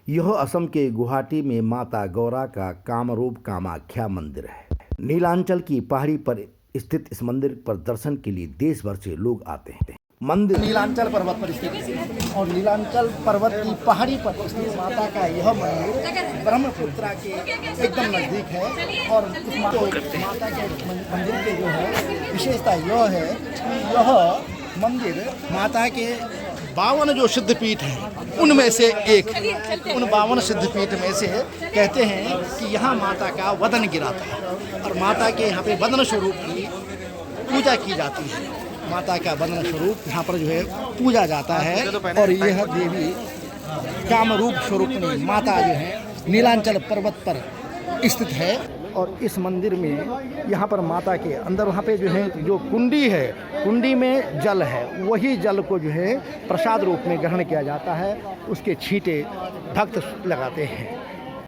यह असम के गुवाहाटी में माता गौरा का कामरूप कामाख्या मंदिर है। नीलांचल की पहाड़ी पर स्थित इस मंदिर पर दर्शन के लिए देश भर से लोग आते हैं। मंदिर नीलांचल पर्वत पर स्थित है और नीलांचल पर्वत की पहाड़ी पर स्थित माता का यह मंदिर ब्रह्मपुत्रा के एकदम नजदीक है। और इस माता के मंदिर के जो है विशेषता यह है कि यह मंदिर माता के 52 जो सिद्धपीठ हैं उनमें से एक, उन 52 सिद्धपीठ में से कहते हैं कि यहाँ माता का वदन गिरा था और माता के यहाँ पे वदन स्वरूप की पूजा की जाती है। माता का वदन स्वरूप यहाँ पर जो है पूजा जाता है और यह देवी कामरूप स्वरूप माता जो है नीलांचल पर्वत पर स्थित है। और इस मंदिर में यहाँ पर माता के अंदर वहाँ पे जो है जो कुंडी है, कुंडी में जल है, वही जल को जो है प्रसाद रूप में ग्रहण किया जाता है। उसके छींटे भक्त लगाते हैं।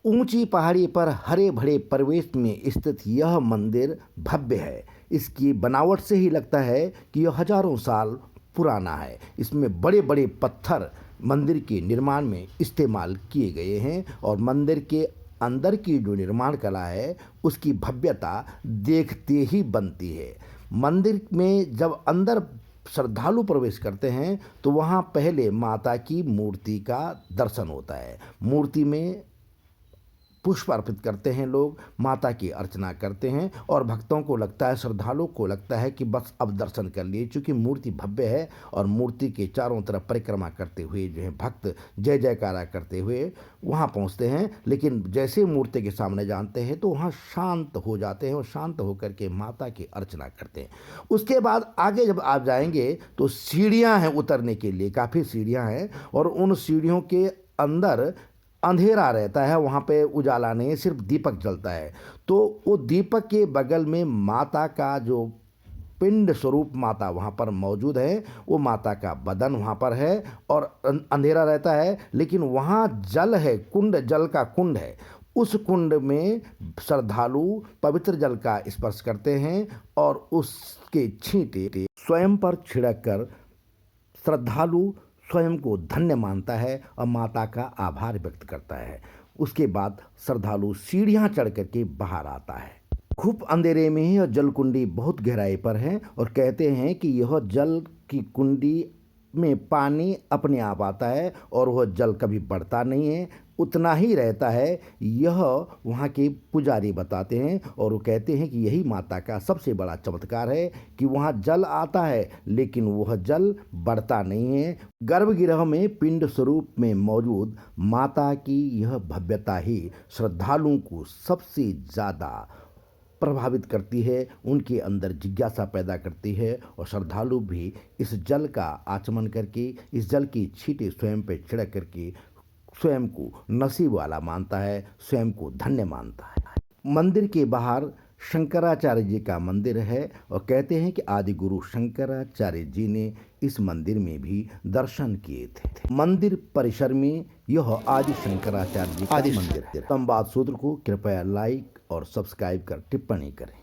ऊंची पहाड़ी पर हरे भरे परिवेश में स्थित यह मंदिर भव्य है। इसकी बनावट से ही लगता है कि यह हजारों साल पुराना है। इसमें बड़े बड़े पत्थर मंदिर के निर्माण में इस्तेमाल किए गए हैं और मंदिर के अंदर की जो निर्माण कला है उसकी भव्यता देखते ही बनती है। मंदिर में जब अंदर श्रद्धालु प्रवेश करते हैं तो वहाँ पहले माता की मूर्ति का दर्शन होता है। मूर्ति में पुष्प अर्पित करते हैं, लोग माता की अर्चना करते हैं और भक्तों को लगता है, श्रद्धालुओं को लगता है कि बस अब दर्शन कर लिए, क्योंकि मूर्ति भव्य है और मूर्ति के चारों तरफ परिक्रमा करते हुए जो है भक्त जय जयकारा करते हुए वहाँ पहुँचते हैं। लेकिन जैसे मूर्ति के सामने जानते हैं तो वहाँ शांत हो जाते हैं और शांत होकर के माता की अर्चना करते हैं। उसके बाद आगे जब आप जाएंगे तो सीढ़ियाँ हैं उतरने के लिए, काफ़ी सीढ़ियाँ हैं और उन सीढ़ियों के अंदर अंधेरा रहता है, वहाँ पे उजाला नहीं, सिर्फ दीपक जलता है। तो वो दीपक के बगल में माता का जो पिंड स्वरूप माता वहाँ पर मौजूद है, वो माता का बदन वहाँ पर है और अंधेरा रहता है। लेकिन वहाँ जल है, कुंड, जल का कुंड है। उस कुंड में श्रद्धालु पवित्र जल का स्पर्श करते हैं और उसके छींटे स्वयं पर छिड़क कर श्रद्धालु स्वयं को धन्य मानता है और माता का आभार व्यक्त करता है। उसके बाद श्रद्धालु सीढ़ियाँ चढ़ करके बाहर आता है। खूब अंधेरे में ही और जल कुंडी बहुत गहराई पर है और कहते हैं कि यह जल की कुंडी में पानी अपने आप आता है और वह जल कभी बढ़ता नहीं है, उतना ही रहता है। यह वहाँ के पुजारी बताते हैं और वो कहते हैं कि यही माता का सबसे बड़ा चमत्कार है कि वहाँ जल आता है लेकिन वह जल बढ़ता नहीं है। गर्भगृह में पिंड स्वरूप में मौजूद माता की यह भव्यता ही श्रद्धालुओं को सबसे ज़्यादा प्रभावित करती है, उनके अंदर जिज्ञासा पैदा करती है और श्रद्धालु भी इस जल का आचमन करके, इस जल की छींटे स्वयं पर छिड़क करके स्वयं को नसीब वाला मानता है, स्वयं को धन्य मानता है। मंदिर के बाहर शंकराचार्य जी का मंदिर है और कहते हैं कि आदि गुरु शंकराचार्य जी ने इस मंदिर में भी दर्शन किए थे। मंदिर परिसर में यह आदि शंकराचार्य जी का मंदिर है। संवाद सूत्र को कृपया लाइक और सब्सक्राइब कर टिप्पणी करें।